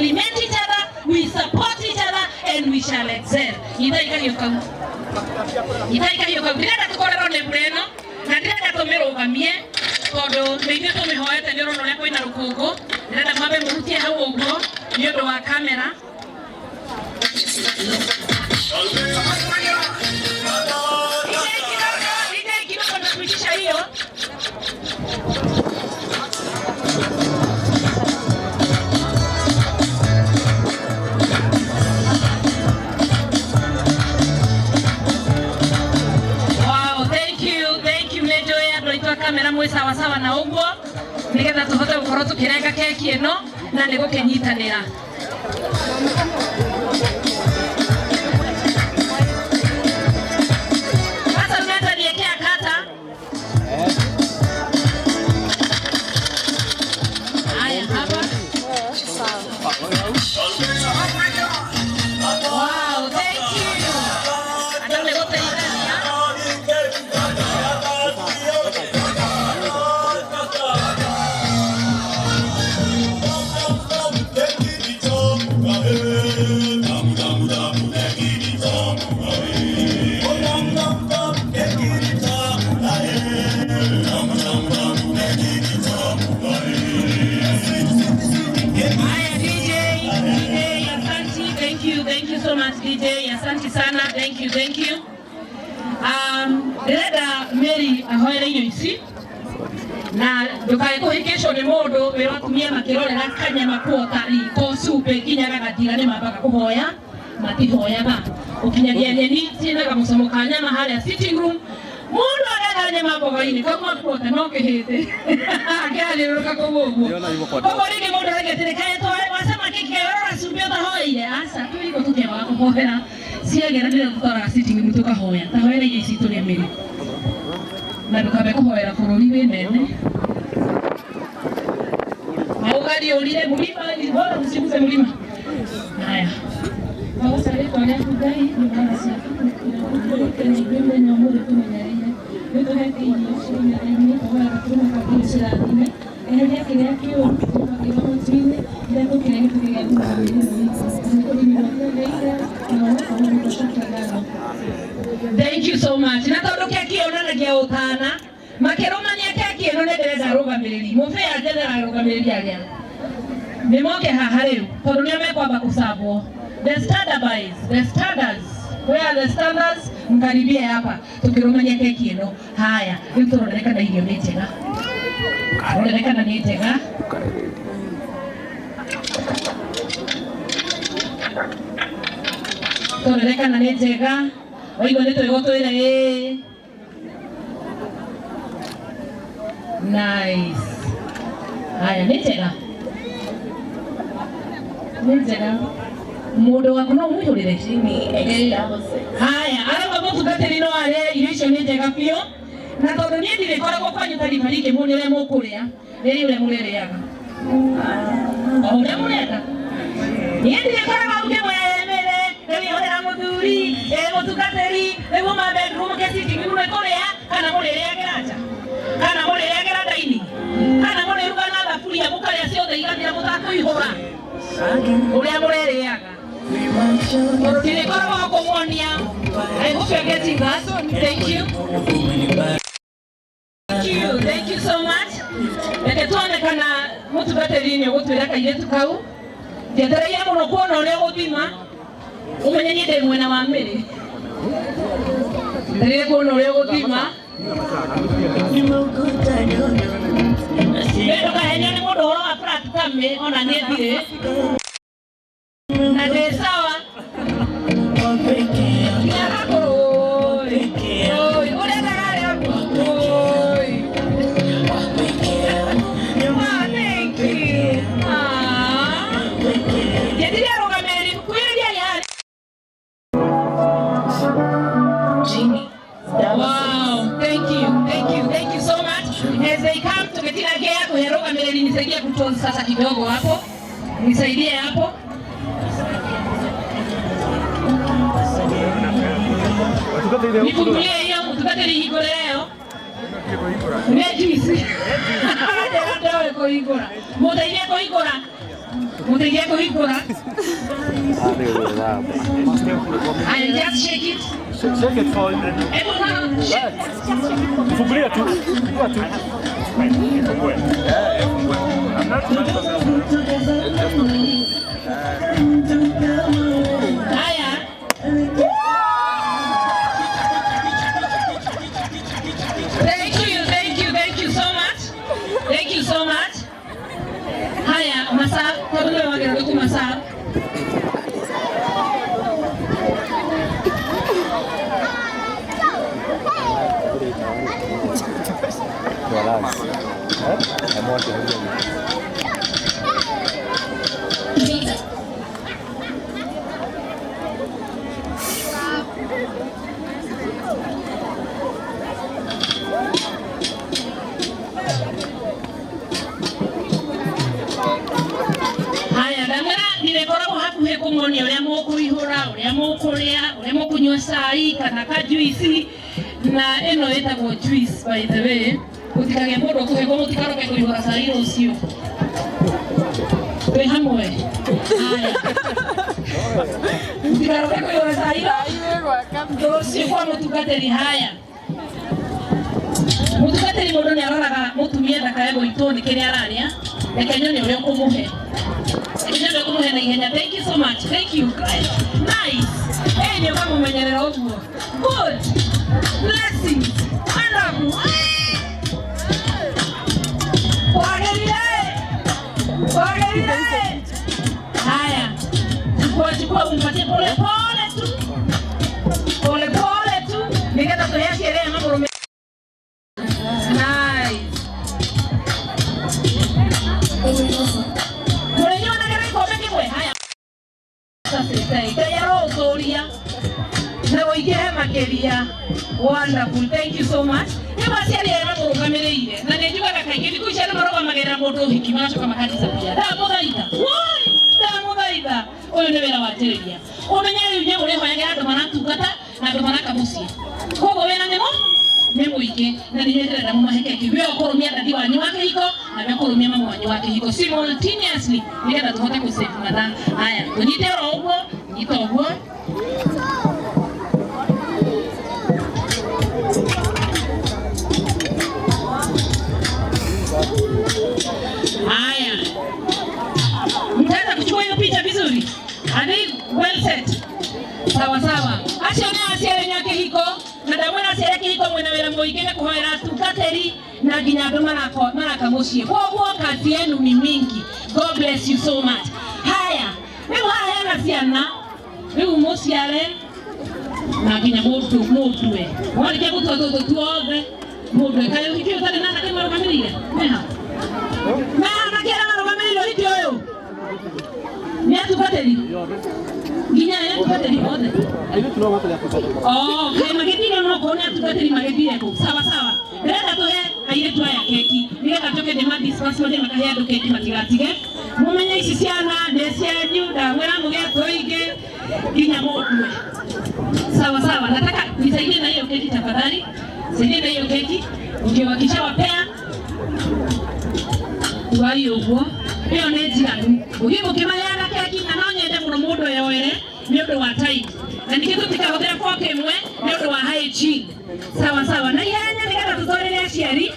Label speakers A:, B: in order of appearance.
A: complement each other, we support each other, and we shall excel. Itaika yoka bila tukorero ne breno na ndira tomero gamie kodo ndeithie tumihoete ndiro no leko ina rukungu ndira mabe murutie hau ugo ni undu wa kamera. Kamera mwe sawa sawa na uguo nigetha tuhote gukorwo tukirenga keki ino na ni gukinyitanira. Sasa meta niekea kata haya hapa. Wow, thank you. Adole wote thank you. Dada Mary ahoere iyo isi na ndukae kuhikisho ni mundu wira tumia makirorera kanyama kuota iko supe kinyaga gatira ni mabaka kuhoya matihoya ba ukinyagia nyeni tina kamusomo kanyama hali ya sitting room mundu agana nyama bogaini kama kuota no kehete akali ruka kububu kwa rigi mundu agetire kae to wasema kikero supe ta hoile asa tuliko tukeba kuhoya siagera ndira tutara sitting room tukahoya tahoya iyo isi tuli Mary na ndukabe kuhoera bururi winene maugari ulile mulima ni bora msiguze mulima. Haya bawasa letu ya kudai ni bana sia ni bimbe na mure tumenyaria ndio haki ni shina ni kwa tuna kabisa la dini ene yake yake kwa kiwango chini ndio kile kitu Thank you so much. Natorokia kiona na gia utana. Makeromania keki eno ne dereza rugamiriri. Mufe ajera rugamiriri alia. Nimoke hahareu. Tondu ni amekwa bakusabo. The standards. Where are the standards? Mkaribia hapa. Tukiromania keki eno. Haya. Riu turoneka na irio ni njega. Turoneka na ni njega. Turoneka na ni njega. Oigo nito igoto ile. Nice. Haya nitega. Mundu wako no muhurire chini. Haya, araba mutu gaterino ale irisho nitega pio. Na tondu ni ndire koragwo kwanyu tari marike munire mukuria. Riri ule murereaga. Ule mureka. Ni ndire koragwo uke mwemere. Riri ule muthuri, mutu gateri, riri ma bedroom ke sitting room korea kana murereaga acha. Kana murereaga daini. Kana mureruga na thafuria mukaria ciothe igathira mutakuihura. Uria murereaga. Ndire koragwo kumwonia. I hope you're getting that. Thank you. Thank you so much. Eke tuonekana mutu gaterini gutwira kairetu kau. Ndetereire muno kuona uria guthima. Umenye ni ndemwe na wa Mary. Ndetereire kuona uria guthima. Ndio kahenya ni mundu horo wa practice ona ni thire. Na de sawa. Nisaidie kutoa sasa kidogo hapo. Nisaidie hapo. Nifungulie hiyo, tukate hiko leo. Nejisi. Ndio ko hiko. Moda ile ko hiko. Mutegia kuhikura. And just shake it.
B: Shake it for it. Fungulia tu.
A: Haya. Thank you so much. Thank you so much. Haya, masaa, kabla wageni wetu masaa. Kumoni ule mukuihura ule mukuria ule mukunywa cai kana ka juice na eno etagwo juice by the way utikage mundu kuhego mutikaroke kuihura cai rucio we hamwe haya mutikaroke kuihura cai rucio kwa mutugateri haya mutugateri mundu ni aroraga mutumia ndakaego itoni kiria araria reke nyone ule kumuhe. Thank you so much. Thank you. Nice. Hey, you're coming when you're over. Good. Blessings. Wonderful. Haya. Chukua umpatie pole pole tu. Pole pole tu. Nikata kuhea sherehe mambo. Nice. Wonderful. Thank you so much. Simultaneously, haya. Mtaweza kuchukua hiyo picha vizuri? Ani well set. Sawa sawa. Acha na asiere nyake hiko. Na damwana asiere hiko mwena wera mboigene kuhoera tukateri na ginyado maraka moshie. Kwa kazi yenu ni mingi. God bless you so much. Haya. Wewe haya na siana. Wewe mosiare na ginyamoto motwe. Wale kwa toto tuoge. Motwe kayo hikio tane nana kama rokamilile. Meha. Mama kera maro mamelo hiti oyo. Niatu pateli. Ginya niatu pateli ode. Oh, okay, magedile no kone atu pateli magedile ko. Sawa sawa. Reda to he aire to ya keki. Nika toke de madi sponsor de makahia do keki matigatige. Mumenya isisiana desia nyuda mwera muge toige ginya motwe. Sawa sawa. Nataka nisaidie na hiyo keki tafadhali. Saidie na hiyo keki. Ndio wakishawapea wayo go iyo nejiranu ugibo kimayana keki na nonyende muno mundu yoere ni undu wa time na nikitu tikahotera kwa kemwe ni undu wa hygiene sawa sawa na yanya nikata tutorere aciari